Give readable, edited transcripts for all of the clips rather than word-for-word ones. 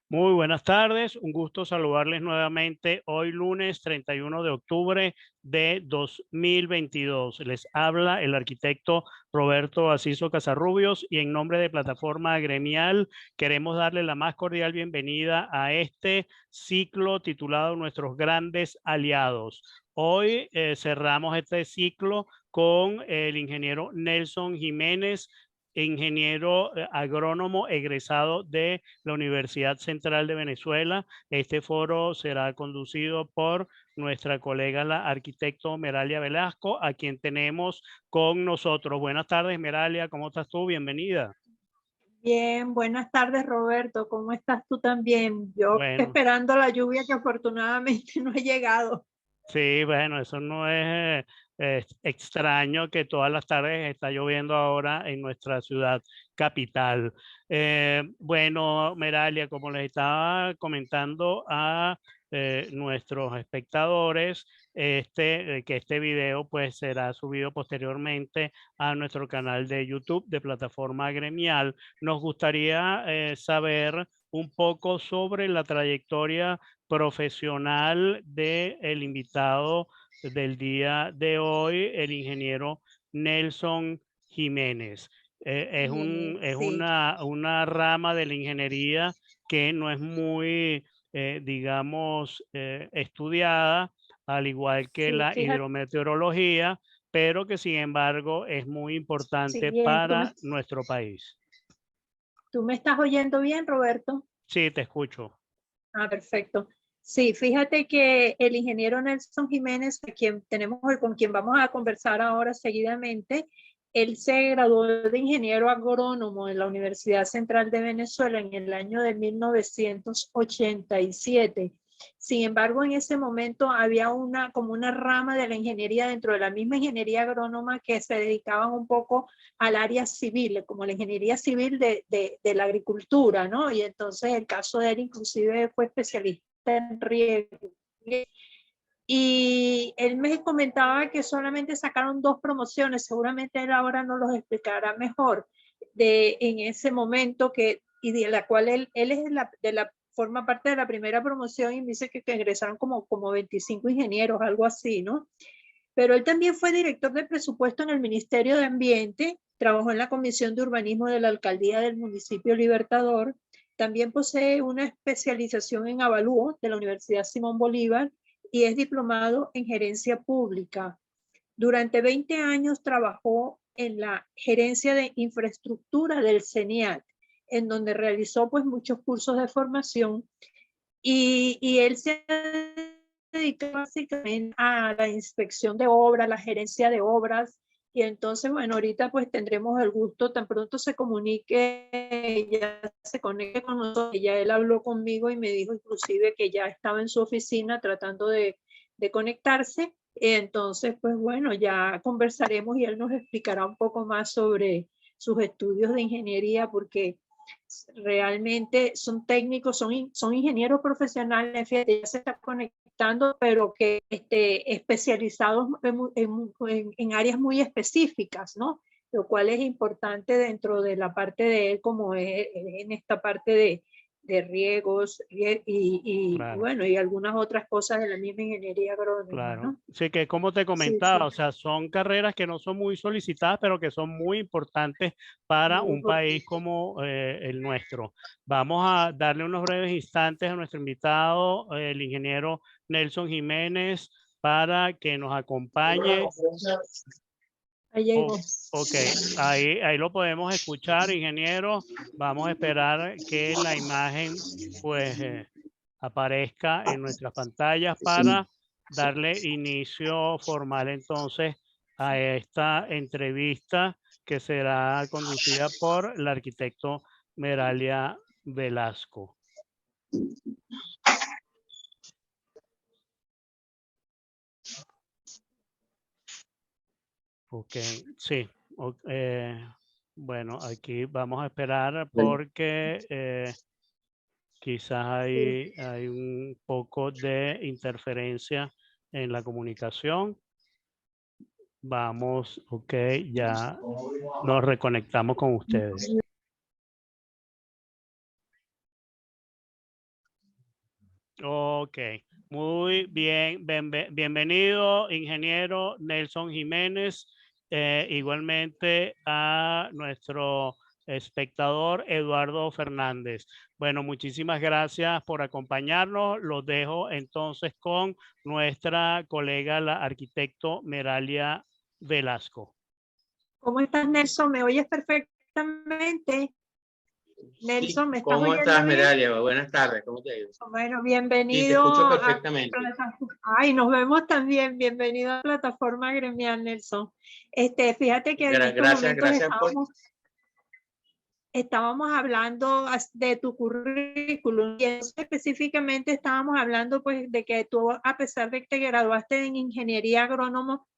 Muy buenas tardes, un gusto saludarles nuevamente hoy lunes 31 de octubre de 2022. Les habla el arquitecto Roberto Asiso Casarrubios y en nombre de Plataforma Gremial queremos darle la más cordial bienvenida a este ciclo titulado Nuestros Grandes Aliados. Hoy cerramos este ciclo con el ingeniero Nelson Jiménez, ingeniero agrónomo egresado de la Universidad Central de Venezuela. Este foro será conducido por nuestra colega, la arquitecto Meralia Velasco, a quien tenemos con nosotros. Buenas tardes, Meralia, ¿cómo estás tú? Bienvenida. Bien, buenas tardes, Roberto. ¿Cómo estás tú también? Yo Bueno, esperando la lluvia que afortunadamente no ha llegado. sí, bueno, eso no es extraño que todas las tardes está lloviendo ahora en nuestra ciudad capital. Bueno, Meralia, como les estaba comentando a nuestros espectadores, que este video pues será subido posteriormente a nuestro canal de YouTube de Plataforma Gremial. Nos gustaría saber un poco sobre la trayectoria profesional del invitado del día de hoy, el ingeniero Nelson Jiménez. Es Sí, una rama de la ingeniería que no es muy, digamos, estudiada, al igual que sí, la fíjate, hidrometeorología, pero que sin embargo es muy sí, importante bien, para nuestro país. tú me estás oyendo bien, Roberto. Sí, te escucho. Ah, perfecto. Sí, fíjate que el ingeniero Nelson Jiménez, con quien vamos a conversar ahora seguidamente, él se graduó de ingeniero agrónomo en la Universidad Central de Venezuela en el año de 1987. Sin embargo, en ese momento había como una rama de la ingeniería dentro de la misma ingeniería agrónoma que se dedicaban un poco al área civil, como la ingeniería civil de la agricultura, ¿no? Y entonces el caso de él inclusive fue especialista en riego. Y él me comentaba que solamente sacaron 2 promociones, seguramente él ahora nos los explicará mejor, en ese momento y de la cual él es forma parte de la primera promoción y me dice que ingresaron como 25 ingenieros, algo así, ¿no? Pero él también fue director de presupuesto en el Ministerio de Ambiente, trabajó en la Comisión de Urbanismo de la Alcaldía del Municipio Libertador, también posee una especialización en avalúo de la Universidad Simón Bolívar y es diplomado en gerencia pública. Durante 20 años trabajó en la gerencia de infraestructura del CENIAT, en donde realizó pues muchos cursos de formación y él se dedica básicamente a la inspección de obras, la gerencia de obras. Y entonces, bueno, ahorita pues tendremos el gusto, tan pronto se comunique, ya se conecte con nosotros, ya él habló conmigo y me dijo inclusive que ya estaba en su oficina tratando de conectarse. Entonces, pues bueno, ya conversaremos y él nos explicará un poco más sobre sus estudios de ingeniería, porque realmente son técnicos, son ingenieros profesionales, fíjate, ya se está conectando, pero que especializados en áreas muy específicas, ¿no? Lo cual es importante dentro de la parte de él, como es en esta parte de riegos Claro. bueno, y algunas otras cosas de la misma ingeniería agrónoma, Claro. ¿no? Sí, que como te Sí, comentaba, sí, o sea, son carreras que no son muy solicitadas, pero que son muy importantes para muy un país importante. como el nuestro. Vamos a darle unos breves instantes a nuestro invitado, el ingeniero Nelson Jiménez, para que nos acompañe. Ahí llegó. Oh, ok, ahí lo podemos escuchar, ingeniero. Vamos a esperar que la imagen, pues, aparezca en nuestras pantallas para darle inicio formal entonces a esta entrevista que será conducida por el arquitecto Meralia Velasco. Ok, sí. Bueno, aquí vamos a esperar porque quizás Sí. hay un poco de interferencia en la comunicación. Vamos, ok, ya nos reconectamos con ustedes. Ok, muy bien. Bienvenido, ingeniero Nelson Jiménez. Igualmente a nuestro espectador Eduardo Fernández. Bueno, muchísimas gracias por acompañarnos. Los dejo entonces con nuestra colega, la arquitecto Meralia Velasco. ¿Cómo estás, Nelson? ¿Me oyes perfectamente? Nelson, Sí, ¿me estás ¿cómo oyendo estás, bien? Meralia? Buenas tardes, ¿cómo te ha ido? Bueno, Sí, te bienvenido escucho a perfectamente. Ay, nos vemos también. Bienvenido a Plataforma Gremial, Nelson. Fíjate que en estos momentos Gracias por... estábamos hablando de tu currículum y específicamente estábamos hablando pues de que tú, a pesar de que te graduaste en ingeniería agrónomo,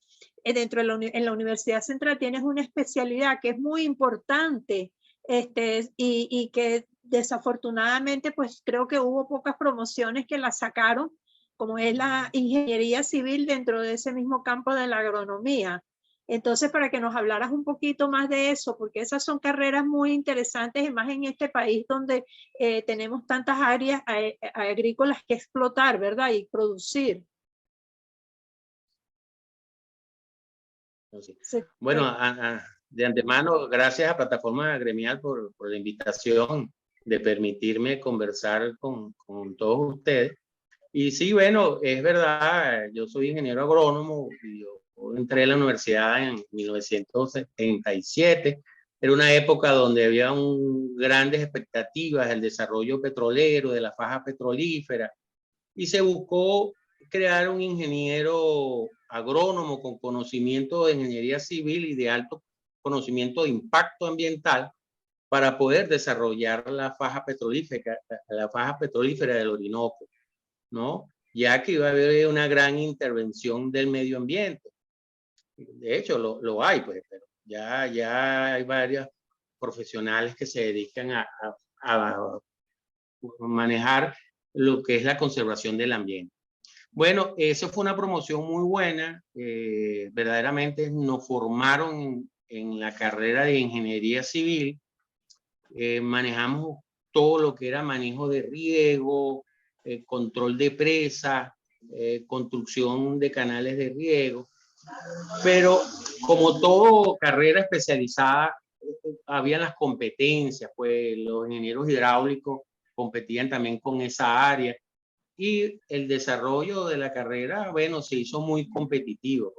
dentro de en la Universidad Central tienes una especialidad que es muy importante, y que desafortunadamente pues creo que hubo pocas promociones que la sacaron, como es la ingeniería civil dentro de ese mismo campo de la agronomía. Entonces, para que nos hablaras un poquito más de eso, porque esas son carreras muy interesantes, y más en este país donde tenemos tantas áreas agrícolas que explotar, ¿verdad? Y producir. Sí. Bueno, de antemano, gracias a Plataforma Gremial por la invitación de permitirme conversar con todos ustedes. Y sí, bueno, es verdad, yo soy ingeniero agrónomo y yo entré a la universidad en 1977. Era una época donde había grandes expectativas del desarrollo petrolero, de la faja petrolífera, y se buscó crear un ingeniero agrónomo con conocimiento de ingeniería civil y de alto conocimiento de impacto ambiental para poder desarrollar la faja petrolífera del Orinoco, ¿no? Ya que iba a haber una gran intervención del medio ambiente. De hecho, lo hay, pues, pero ya hay varios profesionales que se dedican a manejar lo que es la conservación del ambiente. Bueno, eso fue una promoción muy buena. Verdaderamente nos formaron en la carrera de ingeniería civil. Manejamos todo lo que era manejo de riego, control de presas, construcción de canales de riego. Pero como todo carrera especializada, había las competencias, pues los ingenieros hidráulicos competían también con esa área. Y el desarrollo de la carrera, bueno, se hizo muy competitivo.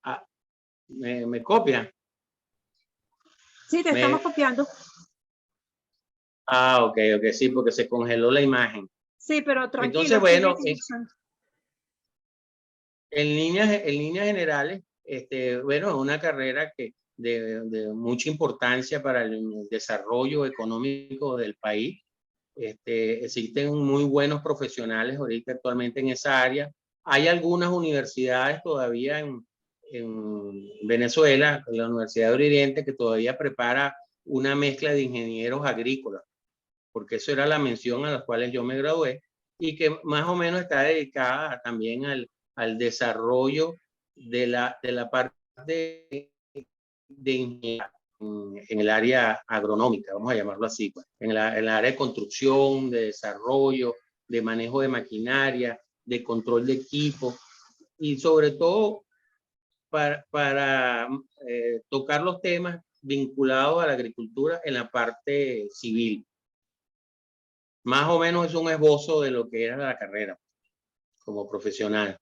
Ah, ¿me copian? Sí, te estamos copiando. Ah, ok, sí, porque se congeló la imagen. Sí, pero tranquilo. Entonces, bueno, en líneas generales, bueno, es una carrera que de mucha importancia para el desarrollo económico del país. Existen muy buenos profesionales ahorita actualmente en esa área. Hay algunas universidades todavía en Venezuela, la Universidad de Oriente, que todavía prepara una mezcla de ingenieros agrícolas, porque eso era la mención a las cuales yo me gradué, y que más o menos está dedicada también al desarrollo de la parte de ingeniería en el área agronómica, vamos a llamarlo así, pues, en el área de construcción, de desarrollo, de manejo de maquinaria, de control de equipo, y sobre todo para tocar los temas vinculados a la agricultura en la parte civil. Más o menos es un esbozo de lo que era la carrera como profesional.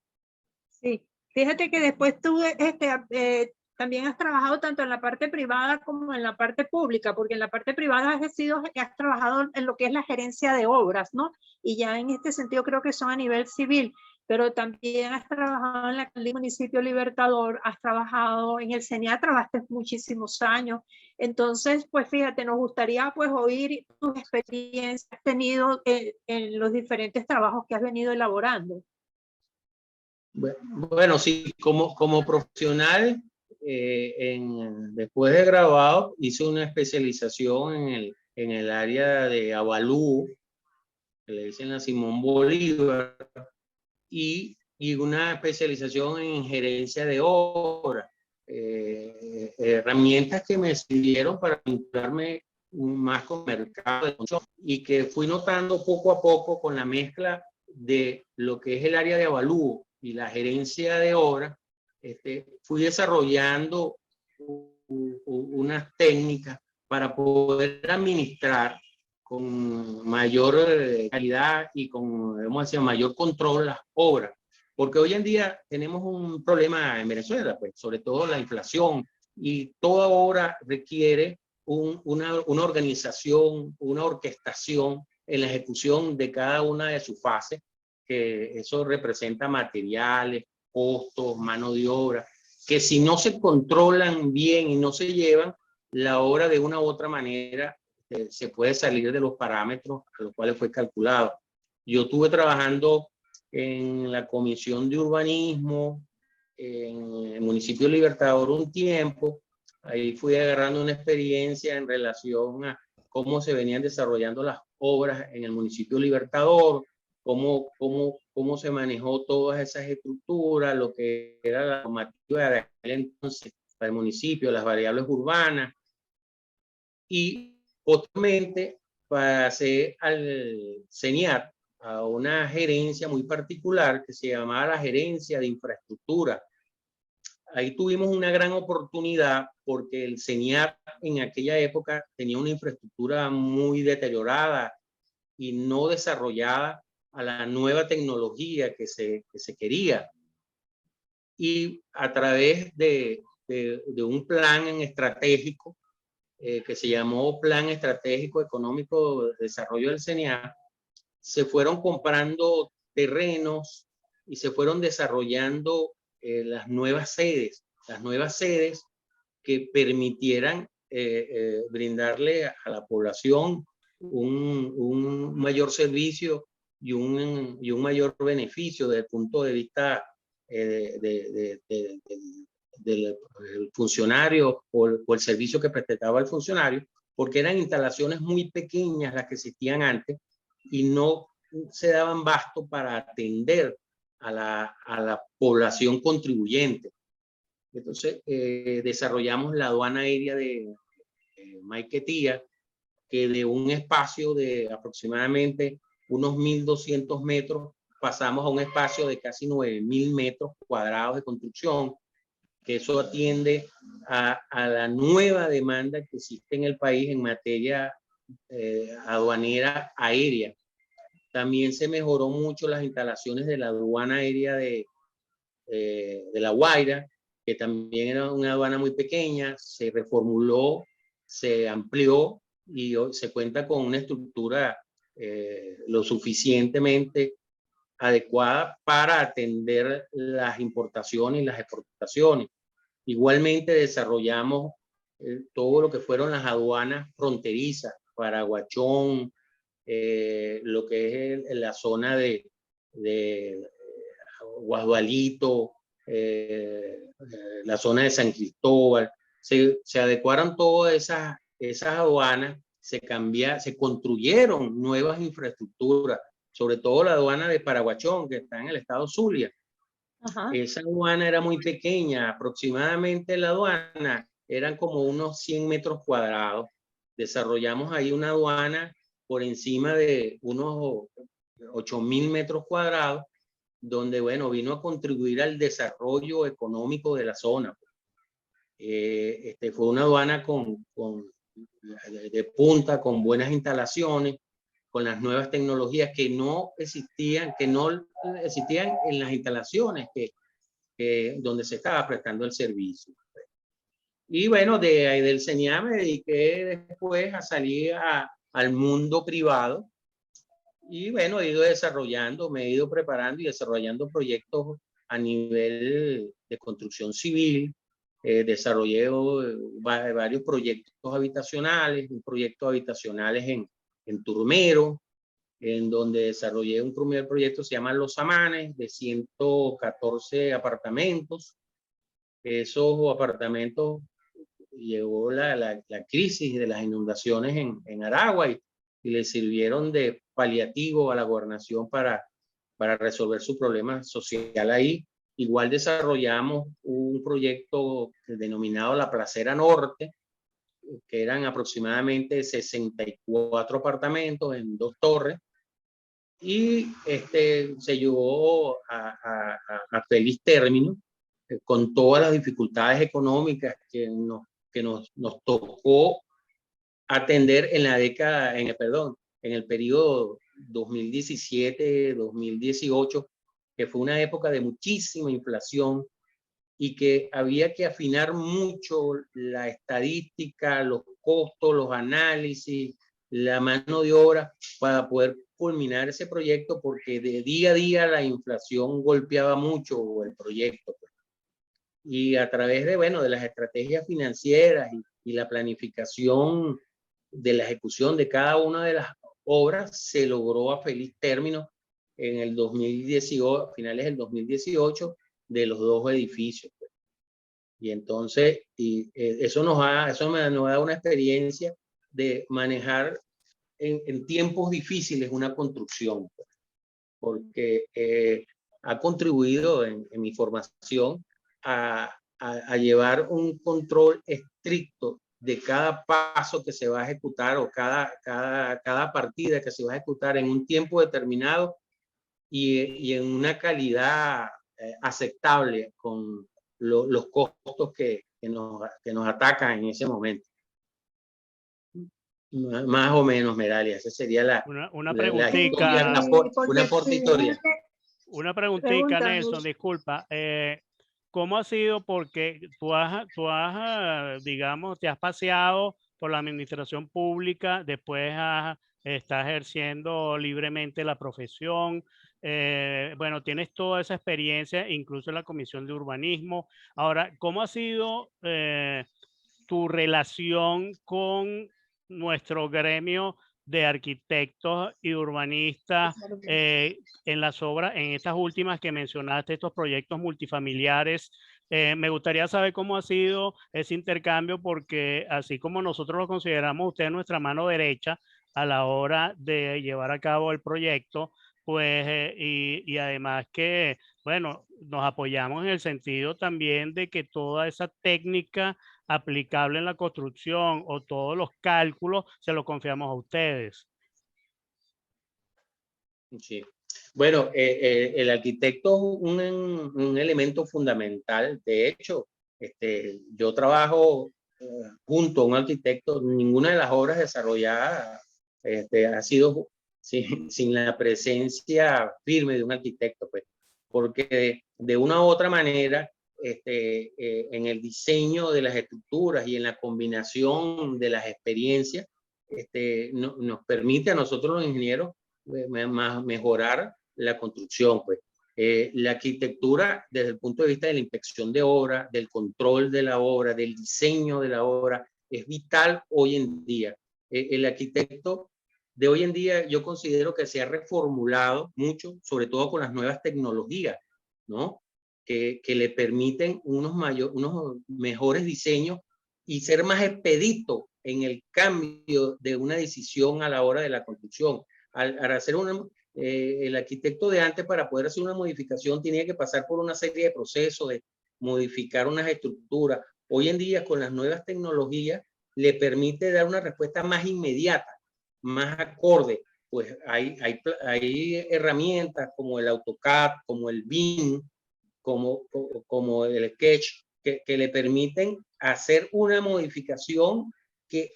Sí, fíjate que después tú también has trabajado tanto en la parte privada como en la parte pública, porque en la parte privada has trabajado en lo que es la gerencia de obras, ¿no? Y ya en este sentido creo que son a nivel civil, pero también has trabajado en el municipio Libertador, has trabajado en el CENIA, trabajaste muchísimos años. Entonces, pues fíjate, nos gustaría pues oír tus experiencias que has tenido en los diferentes trabajos que has venido elaborando. Bueno, sí, como profesional, después de graduado, hice una especialización en el área de avalúo, que le dicen la Simón Bolívar, y una especialización en gerencia de obra. Herramientas que me sirvieron para vincularme más con mercado de consumo, y que fui notando poco a poco con la mezcla de lo que es el área de avalúo y la gerencia de obra, fui desarrollando unas técnicas para poder administrar con mayor calidad y con, vamos a decir, mayor control las obras. Porque hoy en día tenemos un problema en Venezuela, pues, sobre todo la inflación, y toda obra requiere una organización, una orquestación en la ejecución de cada una de sus fases, que eso representa materiales, costos, mano de obra, que si no se controlan bien y no se llevan, la obra de una u otra manera se puede salir de los parámetros a los cuales fue calculado. Yo estuve trabajando en la Comisión de Urbanismo en el municipio de Libertador un tiempo. Ahí fui agarrando una experiencia en relación a cómo se venían desarrollando las obras en el municipio de Libertador, cómo se manejó todas esas estructuras, lo que era la normativa de aquel entonces para el municipio, las variables urbanas, y posteriormente pasé al CENIAT, a una gerencia muy particular que se llamaba la Gerencia de Infraestructura. Ahí tuvimos una gran oportunidad porque el CENIAT en aquella época tenía una infraestructura muy deteriorada y no desarrollada a la nueva tecnología que se quería. Y a través de un plan estratégico que se llamó Plan Estratégico Económico de Desarrollo del CENIAT, se fueron comprando terrenos y se fueron desarrollando las nuevas sedes que permitieran brindarle a la población un mayor servicio y un mayor beneficio desde el punto de vista del funcionario o el servicio que prestaba el funcionario, porque eran instalaciones muy pequeñas las que existían antes y no se daban basto para atender a la población contribuyente. Entonces, desarrollamos la aduana aérea de Maiquetía, que de un espacio de aproximadamente unos 1.200 metros pasamos a un espacio de casi 9.000 metros cuadrados de construcción, que eso atiende a la nueva demanda que existe en el país en materia aduanera aérea. También se mejoró mucho las instalaciones de la aduana aérea de La Guaira, que también era una aduana muy pequeña, se reformuló, se amplió y hoy se cuenta con una estructura lo suficientemente adecuada para atender las importaciones y las exportaciones. Igualmente desarrollamos todo lo que fueron las aduanas fronterizas, Paraguachón, lo que es la zona de Guadualito, la zona de San Cristóbal. Se adecuaron todas esas aduanas, se construyeron nuevas infraestructuras, sobre todo la aduana de Paraguachón, que está en el estado Zulia. Ajá. Esa aduana era muy pequeña, aproximadamente la aduana eran como unos 100 metros cuadrados. Desarrollamos ahí una aduana por encima de unos 8.000 metros cuadrados, donde, bueno, vino a contribuir al desarrollo económico de la zona. Fue una aduana de punta, con buenas instalaciones, con las nuevas tecnologías que no existían en las instalaciones donde se estaba prestando el servicio. Y bueno, del CENIAT me dediqué después a salir al mundo privado. Y bueno, me he ido preparando y desarrollando proyectos a nivel de construcción civil. Desarrollé varios proyectos habitacionales, un proyecto habitacionales en Turmero, en donde desarrollé un primer proyecto, se llama Los Amanes, de 114 apartamentos. Esos apartamentos llegó la crisis de las inundaciones en Aragua y le sirvieron de paliativo a la gobernación para resolver su problema social ahí. Igual desarrollamos un proyecto denominado La Placera Norte, que eran aproximadamente 64 apartamentos en 2 torres, y se llevó a feliz término, con todas las dificultades económicas que nos tocó atender en la década, en el periodo 2017-2018, que fue una época de muchísima inflación y que había que afinar mucho la estadística, los costos, los análisis, la mano de obra para poder culminar ese proyecto, porque de día a día la inflación golpeaba mucho el proyecto. Y a través de, bueno, de las estrategias financieras y la planificación de la ejecución de cada una de las obras, se logró a feliz término en el 2018, finales del 2018, de los 2 edificios. Y entonces, eso nos da una experiencia de manejar en tiempos difíciles una construcción, porque ha contribuido en mi formación a llevar un control estricto de cada paso que se va a ejecutar, o cada partida que se va a ejecutar en un tiempo determinado y en una calidad aceptable con los costos que nos atacan en ese momento. Más o menos, Meralia, esa sería una preguntita. Una corta historia. Una preguntita, Nelson, disculpa. ¿Cómo ha sido? Porque tú has, digamos, te has paseado por la administración pública, después estás ejerciendo libremente la profesión. Bueno, tienes toda esa experiencia, incluso en la Comisión de Urbanismo. Ahora, ¿cómo ha sido tu relación con nuestro gremio de arquitectos y urbanistas en las obras, en estas últimas que mencionaste, estos proyectos multifamiliares? Me gustaría saber cómo ha sido ese intercambio, porque así como nosotros lo consideramos usted nuestra mano derecha a la hora de llevar a cabo el proyecto, pues, y además que, bueno, nos apoyamos en el sentido también de que toda esa técnica aplicable en la construcción o todos los cálculos se los confiamos a ustedes. Sí. Bueno, el arquitecto es un elemento fundamental. De hecho, yo trabajo junto a un arquitecto. Ninguna de las obras desarrolladas ha sido sin la presencia firme de un arquitecto, pues, porque de una u otra manera, en el diseño de las estructuras y en la combinación de las experiencias, nos permite a nosotros los ingenieros mejorar la construcción, pues. La arquitectura, desde el punto de vista de la inspección de obra, del control de la obra, del diseño de la obra, es vital hoy en día. El arquitecto de hoy en día, yo considero que se ha reformulado mucho, sobre todo con las nuevas tecnologías, ¿no? Que le permiten unos mejores diseños y ser más expedito en el cambio de una decisión a la hora de la construcción. Al hacer el arquitecto de antes, para poder hacer una modificación, tenía que pasar por una serie de procesos de modificar unas estructuras. Hoy en día, con las nuevas tecnologías, le permite dar una respuesta más inmediata, más acorde. Pues hay herramientas como el AutoCAD, como el BIM, como el Sketch, que le permiten hacer una modificación que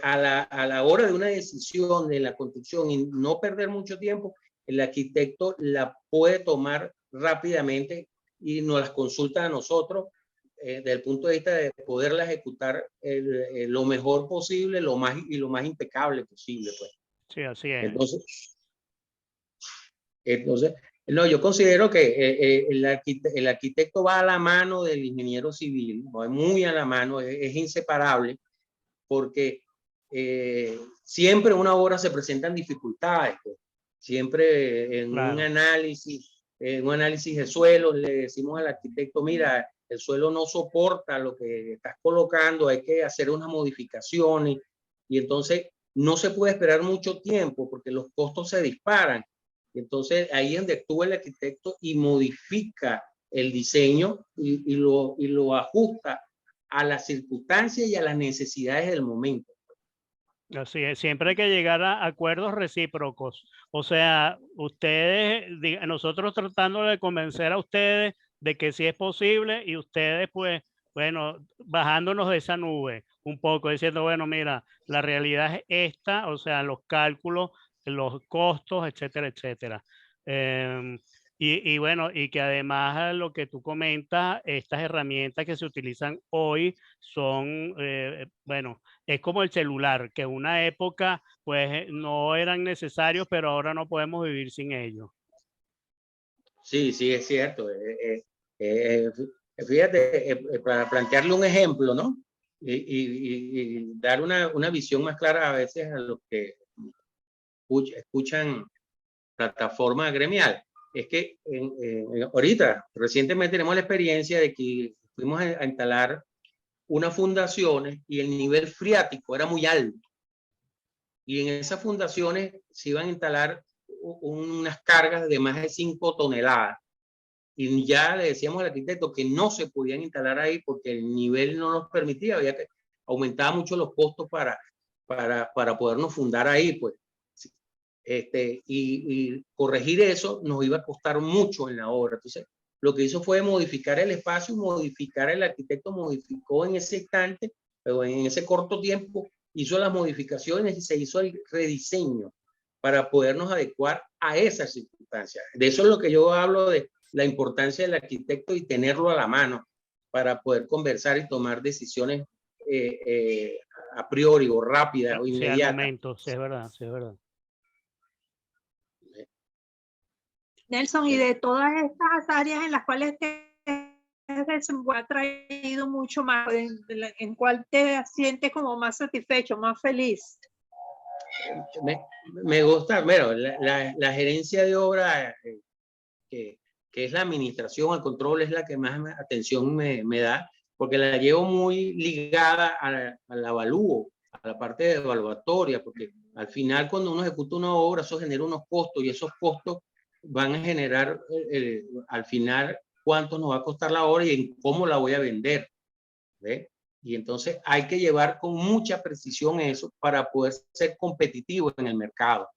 a la hora de una decisión de la construcción y no perder mucho tiempo, el arquitecto la puede tomar rápidamente y nos las consulta a nosotros desde el punto de vista de poderla ejecutar lo mejor posible, lo más impecable posible, pues. Sí, así es. Entonces, no, yo considero que el arquitecto va a la mano del ingeniero civil, va muy a la mano, es inseparable, porque siempre en una obra se presentan dificultades, pues. Siempre en un análisis de suelo le decimos al arquitecto: mira, el suelo no soporta lo que estás colocando, hay que hacer unas modificaciones, y entonces no se puede esperar mucho tiempo porque los costos se disparan. Entonces ahí es donde actúa el arquitecto y modifica el diseño y lo ajusta a las circunstancias y a las necesidades del momento. Así es, siempre hay que llegar a acuerdos recíprocos. O sea, ustedes, nosotros tratando de convencer a ustedes de que sí es posible y ustedes, pues, bueno, bajándonos de esa nube un poco, diciendo, bueno, mira, la realidad es esta, o sea, los cálculos, los costos, etcétera, etcétera. Y bueno, y que además lo que tú comentas, estas herramientas que se utilizan hoy son, bueno, es como el celular, que en una época pues no eran necesarios, pero ahora no podemos vivir sin ellos. Sí, sí, es cierto. Fíjate, para plantearle un ejemplo, ¿no? Y dar una visión más clara a veces a los que escuchan plataforma gremial. Es que ahorita, recientemente tenemos la experiencia de que fuimos a instalar unas fundaciones y el nivel freático era muy alto. Y en esas fundaciones se iban a instalar unas cargas de más de 5 toneladas. Y ya le decíamos al arquitecto que no se podían instalar ahí porque el nivel no nos permitía, había que aumentaba mucho los costos para podernos fundar ahí, pues. Y corregir eso nos iba a costar mucho en la obra. Entonces, lo que hizo fue modificar el espacio, el arquitecto modificó en ese instante, pero en ese corto tiempo, hizo las modificaciones y se hizo el rediseño para podernos adecuar a esas circunstancias. De eso es lo que yo hablo, de la importancia del arquitecto y tenerlo a la mano para poder conversar y tomar decisiones a priori o rápidas o inmediatas. Sí, al momento, sí, es verdad, sí, es verdad. Nelson, y de todas estas áreas en las cuales te ha traído mucho más, ¿en cuál te sientes como más satisfecho, más feliz? Me gusta, bueno, la gerencia de obra, que es la administración, el control, es la que más atención me da, porque la llevo muy ligada al avalúo, a la parte de evaluatoria, porque al final cuando uno ejecuta una obra, eso genera unos costos y esos costos van a generar al final cuánto nos va a costar la obra y en cómo la voy a vender. ¿Ve? Y entonces hay que llevar con mucha precisión eso para poder ser competitivo en el mercado,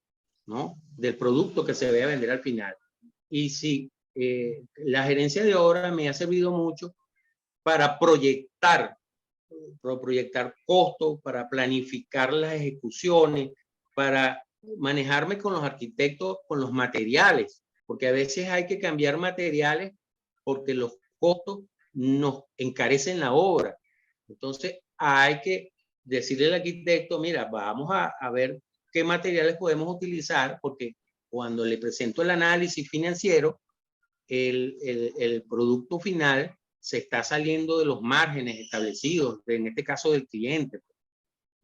¿no? Del producto que se vaya a vender al final. Y sí, la gerencia de obra me ha servido mucho para proyectar costos, para planificar las ejecuciones, para manejarme con los arquitectos, con los materiales, porque a veces hay que cambiar materiales porque los costos nos encarecen la obra. Entonces hay que decirle al arquitecto, mira, vamos a ver qué materiales podemos utilizar, porque cuando le presento el análisis financiero, el producto final se está saliendo de los márgenes establecidos, en este caso del cliente.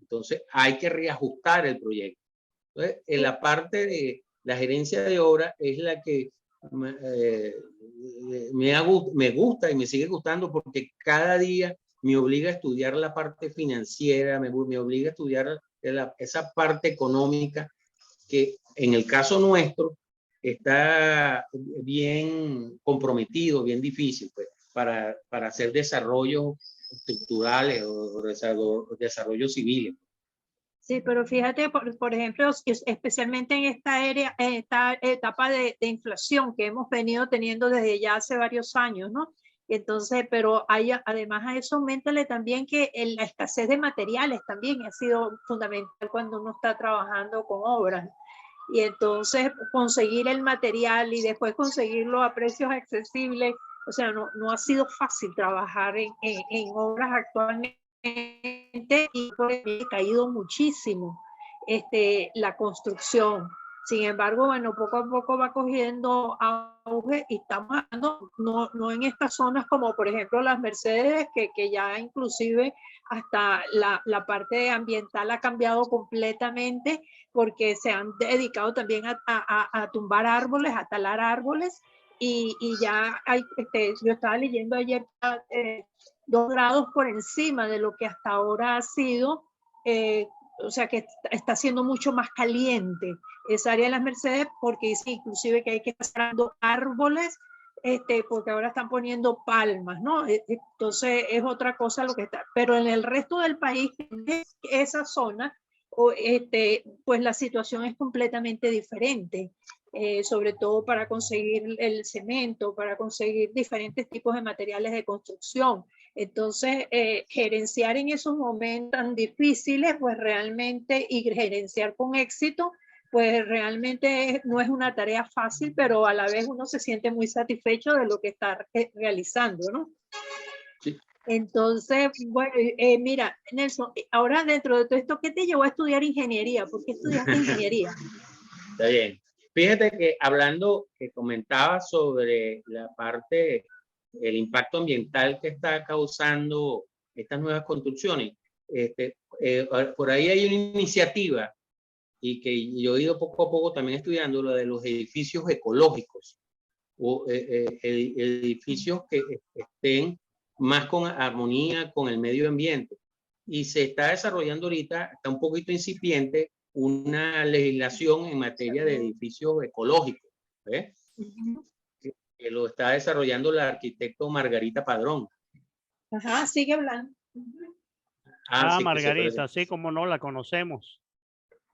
Entonces hay que reajustar el proyecto. Entonces, en la parte de la gerencia de obra es la que me gusta y me sigue gustando, porque cada día me obliga a estudiar la parte financiera, me obliga a estudiar esa parte económica que en el caso nuestro está bien comprometido, bien difícil, pues, para hacer desarrollos estructurales o desarrollos civiles. Sí, pero fíjate, por ejemplo, especialmente en esta etapa de inflación que hemos venido teniendo desde ya hace varios años, ¿no? Entonces, pero además a eso, aumentale también que la escasez de materiales también ha sido fundamental cuando uno está trabajando con obras. Y entonces conseguir el material y después conseguirlo a precios accesibles, o sea, no ha sido fácil trabajar en obras actualmente, y ha caído muchísimo la construcción. Sin embargo, bueno, poco a poco va cogiendo auge y estamos hablando no en estas zonas como por ejemplo las Mercedes, que ya inclusive hasta la parte ambiental ha cambiado completamente, porque se han dedicado también a tumbar árboles, a talar árboles, y ya hay, yo estaba leyendo ayer 2 grados por encima de lo que hasta ahora ha sido, o sea que está siendo mucho más caliente esa área de las Mercedes, porque dice inclusive que hay que estar árboles porque ahora están poniendo palmas, ¿no? Entonces es otra cosa lo que está. Pero en el resto del país, en esa zona, pues la situación es completamente diferente. Sobre todo para conseguir el cemento, para conseguir diferentes tipos de materiales de construcción. Entonces, gerenciar en esos momentos tan difíciles, pues realmente, y gerenciar con éxito, pues realmente no es una tarea fácil, pero a la vez uno se siente muy satisfecho de lo que está realizando, ¿no? Sí. Entonces, bueno, mira, Nelson, ahora dentro de todo esto, ¿qué te llevó a estudiar ingeniería? ¿Por qué estudiaste ingeniería? Está bien. Fíjate que hablando, que comentaba sobre la parte, el impacto ambiental que está causando estas nuevas construcciones, por ahí hay una iniciativa y que yo he ido poco a poco también estudiando lo de los edificios ecológicos o edificios que estén más con armonía con el medio ambiente. Y se está desarrollando ahorita, está un poquito incipiente, una legislación en materia de edificios ecológicos, ¿ves? Que lo está desarrollando la arquitecto Margarita Padrón. Ajá, sigue hablando. Sí, Margarita, sí, como no, la conocemos.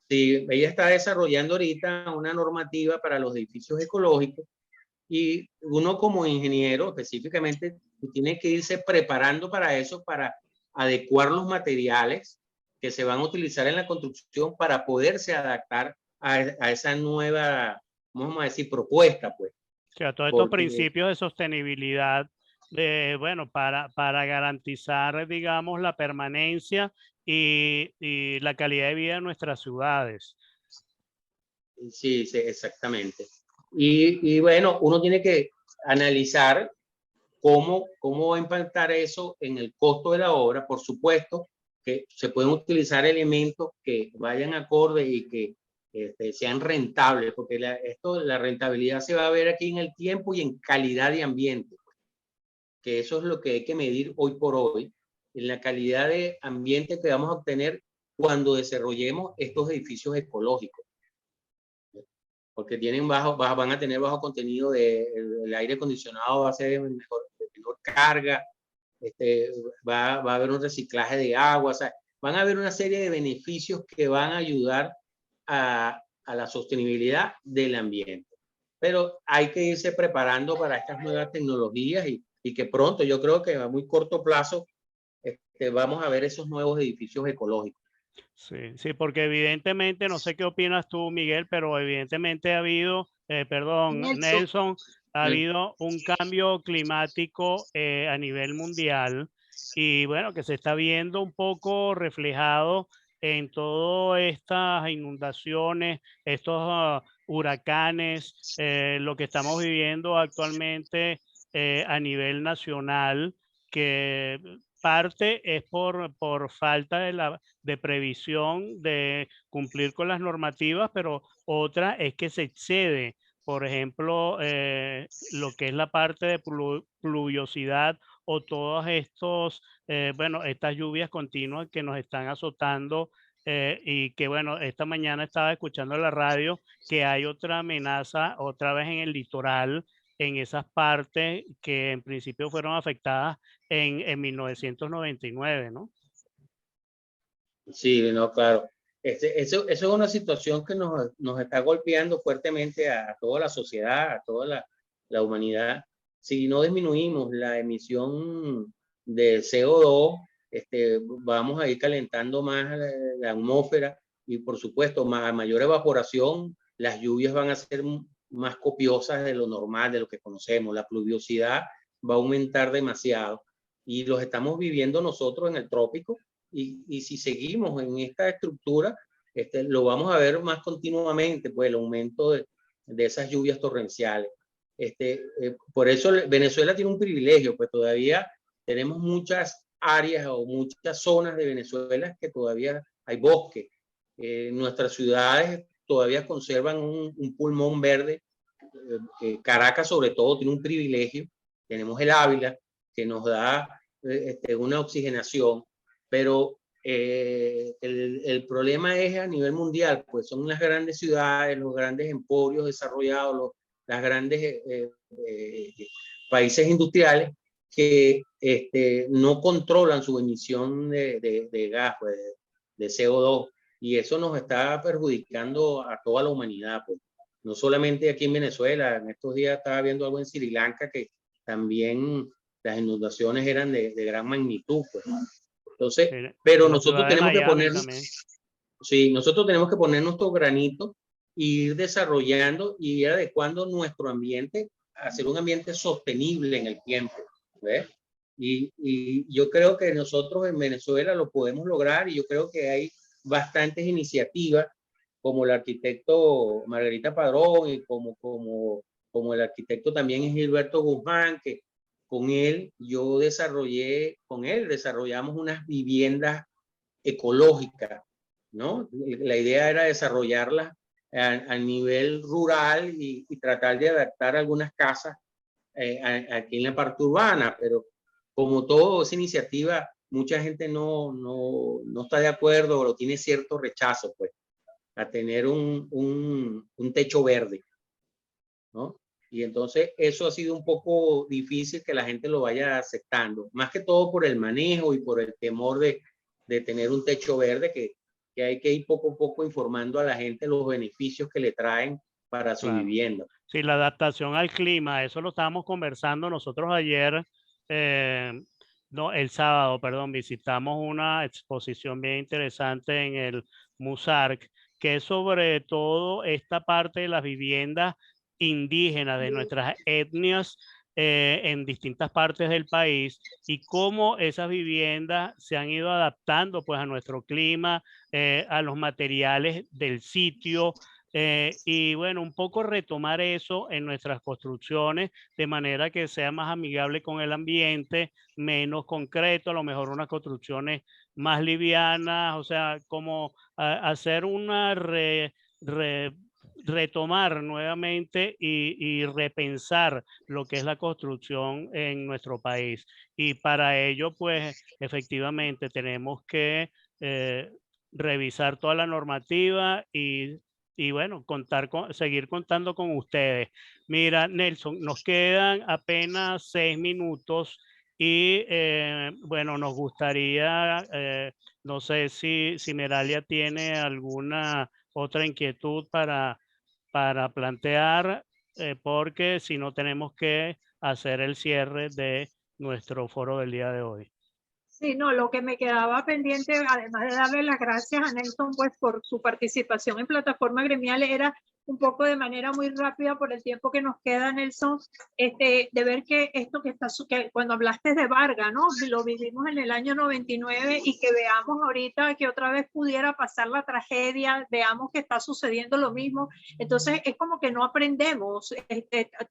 Sí, ella está desarrollando ahorita una normativa para los edificios ecológicos y uno como ingeniero específicamente tiene que irse preparando para eso, para adecuar los materiales que se van a utilizar en la construcción para poderse adaptar a esa nueva, vamos a decir, propuesta, pues. O sea, todos estos principios de sostenibilidad, bueno, para garantizar, digamos, la permanencia y la calidad de vida de nuestras ciudades. Sí, sí, exactamente. Y bueno, uno tiene que analizar cómo va a impactar eso en el costo de la obra. Por supuesto que se pueden utilizar elementos que vayan acorde y que sean rentables, porque la rentabilidad se va a ver aquí en el tiempo y en calidad de ambiente, que eso es lo que hay que medir hoy por hoy, en la calidad de ambiente que vamos a obtener cuando desarrollemos estos edificios ecológicos, porque tienen van a tener bajo contenido el aire acondicionado, va a ser de menor carga, va a haber un reciclaje de agua, o sea, van a haber una serie de beneficios que van a ayudar a la sostenibilidad del ambiente. Pero hay que irse preparando para estas nuevas tecnologías y que pronto, yo creo que a muy corto plazo, vamos a ver esos nuevos edificios ecológicos. Sí, sí, porque evidentemente, no sé qué opinas tú, Miguel, pero evidentemente ha habido, Nelson, ha habido un cambio climático a nivel mundial y bueno, que se está viendo un poco reflejado en todas estas inundaciones, estos huracanes, lo que estamos viviendo actualmente a nivel nacional, que parte es por falta de previsión, de cumplir con las normativas, pero otra es que se excede, por ejemplo, lo que es la parte de pluviosidad o todos estos, bueno, estas lluvias continuas que nos están azotando y que, bueno, esta mañana estaba escuchando en la radio que hay otra amenaza otra vez en el litoral, en esas partes que en principio fueron afectadas en 1999, ¿no? Sí, no, claro. Eso es una situación que nos está golpeando fuertemente a toda la sociedad, a toda la humanidad. Si no disminuimos la emisión de CO2, vamos a ir calentando más la atmósfera y, por supuesto, a mayor evaporación, las lluvias van a ser más copiosas de lo normal, de lo que conocemos. La pluviosidad va a aumentar demasiado y los estamos viviendo nosotros en el trópico. Y si seguimos en esta estructura, lo vamos a ver más continuamente, pues el aumento de esas lluvias torrenciales. Por eso Venezuela tiene un privilegio, pues todavía tenemos muchas áreas o muchas zonas de Venezuela que todavía hay bosque. Nuestras ciudades todavía conservan un pulmón verde. Caracas sobre todo tiene un privilegio. Tenemos el Ávila que nos da una oxigenación, pero el problema es a nivel mundial, pues son las grandes ciudades, los grandes emporios desarrollados, las grandes países industriales que no controlan su emisión de gas, pues, de CO2, y eso nos está perjudicando a toda la humanidad, pues. No solamente aquí en Venezuela, en estos días estaba viendo algo en Sri Lanka que también las inundaciones eran de gran magnitud, pues. Entonces, pero nosotros tenemos que poner, sí, nosotros tenemos que poner nuestro granito e ir desarrollando y ir adecuando nuestro ambiente a ser un ambiente sostenible en el tiempo, ¿ves? Y yo creo que nosotros en Venezuela lo podemos lograr, y yo creo que hay bastantes iniciativas como el arquitecto Margarita Padrón y como el arquitecto también es Gilberto Guzmán, que con él desarrollamos unas viviendas ecológicas, ¿no? La idea era desarrollarlas a nivel rural y tratar de adaptar algunas casas aquí en la parte urbana, pero como toda esa iniciativa, mucha gente no está de acuerdo o tiene cierto rechazo, pues, a tener un techo verde, ¿no? Y entonces eso ha sido un poco difícil que la gente lo vaya aceptando, más que todo por el manejo y por el temor de tener un techo verde, que hay que ir poco a poco informando a la gente los beneficios que le traen para su vivienda. Sí, la adaptación al clima, eso lo estábamos conversando nosotros ayer, no, el sábado, perdón, visitamos una exposición bien interesante en el MUSARC, que es sobre todo esta parte de las viviendas indígenas de nuestras etnias en distintas partes del país, y cómo esas viviendas se han ido adaptando pues a nuestro clima, a los materiales del sitio. Y bueno, un poco retomar eso en nuestras construcciones de manera que sea más amigable con el ambiente, menos concreto, a lo mejor unas construcciones más livianas, o sea, como hacer una retomar nuevamente y repensar lo que es la construcción en nuestro país. Y para ello, pues efectivamente tenemos que revisar toda la normativa y bueno, seguir contando con ustedes. Mira, Nelson, nos quedan apenas 6 minutos y bueno, nos gustaría, no sé si Meralia tiene alguna otra inquietud para plantear, porque si no tenemos que hacer el cierre de nuestro foro del día de hoy. Sí, no, lo que me quedaba pendiente, además de darle las gracias a Nelson pues por su participación en Plataforma Gremial, era un poco de manera muy rápida por el tiempo que nos queda, Nelson, de ver que esto que cuando hablaste de Vargas, ¿no? Lo vivimos en el año 99 y que veamos ahorita que otra vez pudiera pasar la tragedia, veamos que está sucediendo lo mismo. Entonces es como que no aprendemos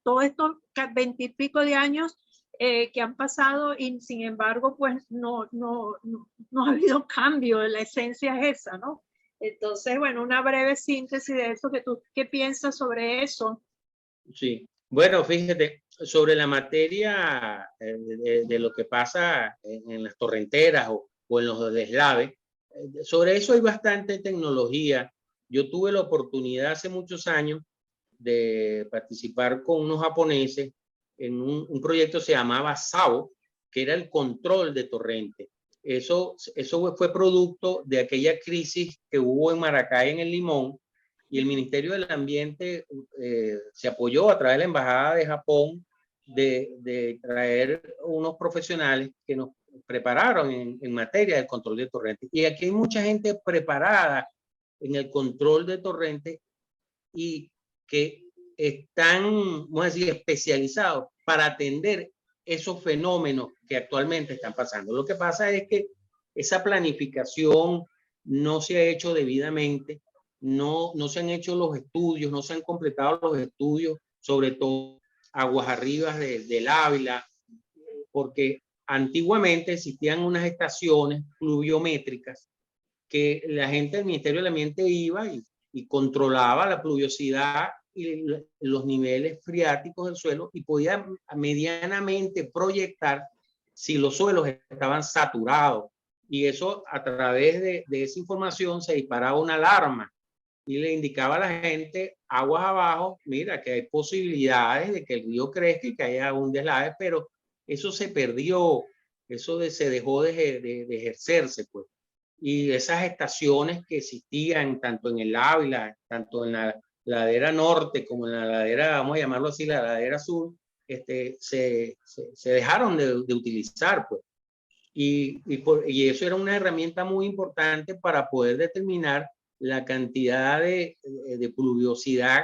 todo estos 20 y pico de años que han pasado, y sin embargo pues no ha habido cambio, la esencia es esa, ¿no? Entonces, bueno, una breve síntesis de eso, ¿qué piensas sobre eso? Sí, bueno, fíjate, sobre la materia de lo que pasa en las torrenteras o en los deslaves, sobre eso hay bastante tecnología. Yo tuve la oportunidad hace muchos años de participar con unos japoneses en un proyecto que se llamaba SAO, que era el control de torrente. Eso fue producto de aquella crisis que hubo en Maracay, en el Limón, y el Ministerio del Ambiente se apoyó a través de la Embajada de Japón de traer unos profesionales que nos prepararon en materia de control de torrentes. Y aquí hay mucha gente preparada en el control de torrentes y que están, vamos a decir, especializados para atender esos fenómenos que actualmente están pasando. Lo que pasa es que esa planificación no se ha hecho debidamente, no se han hecho los estudios, no se han completado los estudios, sobre todo aguas arriba del Ávila, porque antiguamente existían unas estaciones pluviométricas que la gente del Ministerio del Ambiente iba y controlaba la pluviosidad y los niveles freáticos del suelo, y podía medianamente proyectar si los suelos estaban saturados. Y eso, a través de esa información, se disparaba una alarma y le indicaba a la gente aguas abajo, mira que hay posibilidades de que el río crezca y que haya un deslave, pero eso se perdió, se dejó de ejercerse, pues. Y esas estaciones que existían tanto en el Ávila, tanto en la ladera norte como en la ladera, vamos a llamarlo así, la ladera sur, se dejaron de utilizar, pues. Y eso era una herramienta muy importante para poder determinar la cantidad de pluviosidad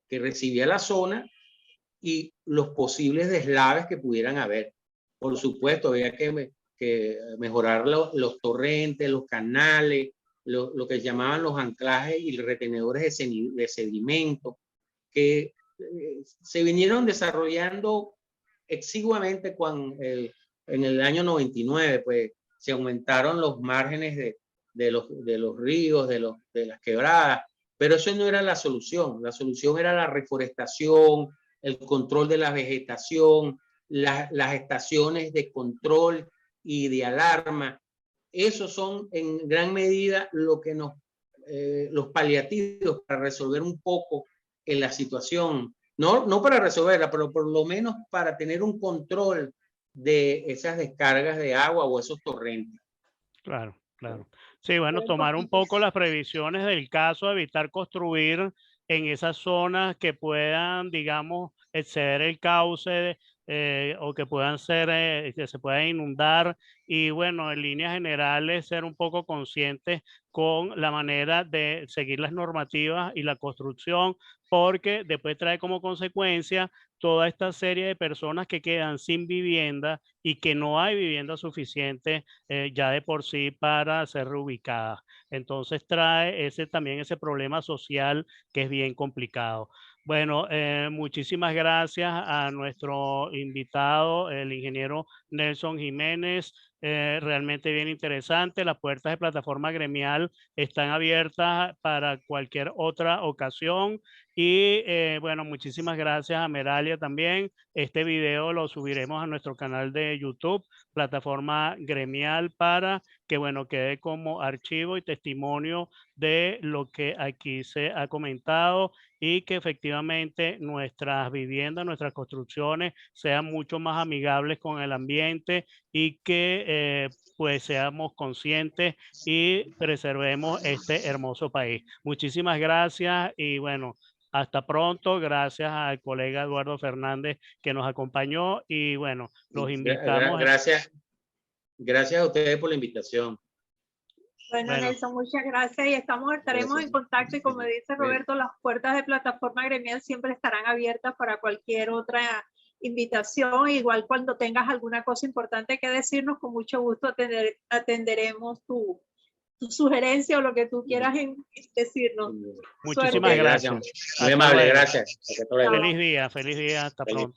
que recibía la zona y los posibles deslaves que pudieran haber. Por supuesto, había que mejorar los torrentes, los canales, lo que llamaban los anclajes y retenedores de sedimento, que se vinieron desarrollando exiguamente en el año 99, pues se aumentaron los márgenes de los ríos, de las quebradas, pero eso no era la solución era la reforestación, el control de la vegetación, las estaciones de control y de alarma. Esos son en gran medida lo que los paliativos para resolver un poco en la situación, no para resolverla, pero por lo menos para tener un control de esas descargas de agua o esos torrentes. Claro, claro. Sí, bueno, tomar un poco las previsiones del caso, evitar construir en esas zonas que puedan, digamos, exceder el cauce o que puedan ser, que se puedan inundar. Y bueno, en líneas generales, ser un poco conscientes con la manera de seguir las normativas y la construcción, porque después trae como consecuencia toda esta serie de personas que quedan sin vivienda y que no hay vivienda suficiente ya de por sí para ser reubicadas. Entonces trae también ese problema social que es bien complicado. Bueno, muchísimas gracias a nuestro invitado, el ingeniero Nelson Jiménez. Realmente bien interesante. Las puertas de Plataforma Gremial están abiertas para cualquier otra ocasión. Y bueno, muchísimas gracias a Meralia también. Este video lo subiremos a nuestro canal de YouTube, Plataforma Gremial, para que bueno, quede como archivo y testimonio de lo que aquí se ha comentado y que efectivamente nuestras viviendas, nuestras construcciones sean mucho más amigables con el ambiente y que pues seamos conscientes y preservemos este hermoso país. Muchísimas gracias y bueno, hasta pronto. Gracias al colega Eduardo Fernández que nos acompañó y bueno, los invitamos. Gracias a ustedes por la invitación. Bueno, Nelson, muchas gracias y estaremos en contacto y como dice Roberto, las puertas de Plataforma Gremial siempre estarán abiertas para cualquier otra invitación. Igual cuando tengas alguna cosa importante que decirnos, con mucho gusto atenderemos tu sugerencia o lo que tú quieras decirnos. Muchísimas gracias. Muy amable, gracias. Feliz día, hasta pronto.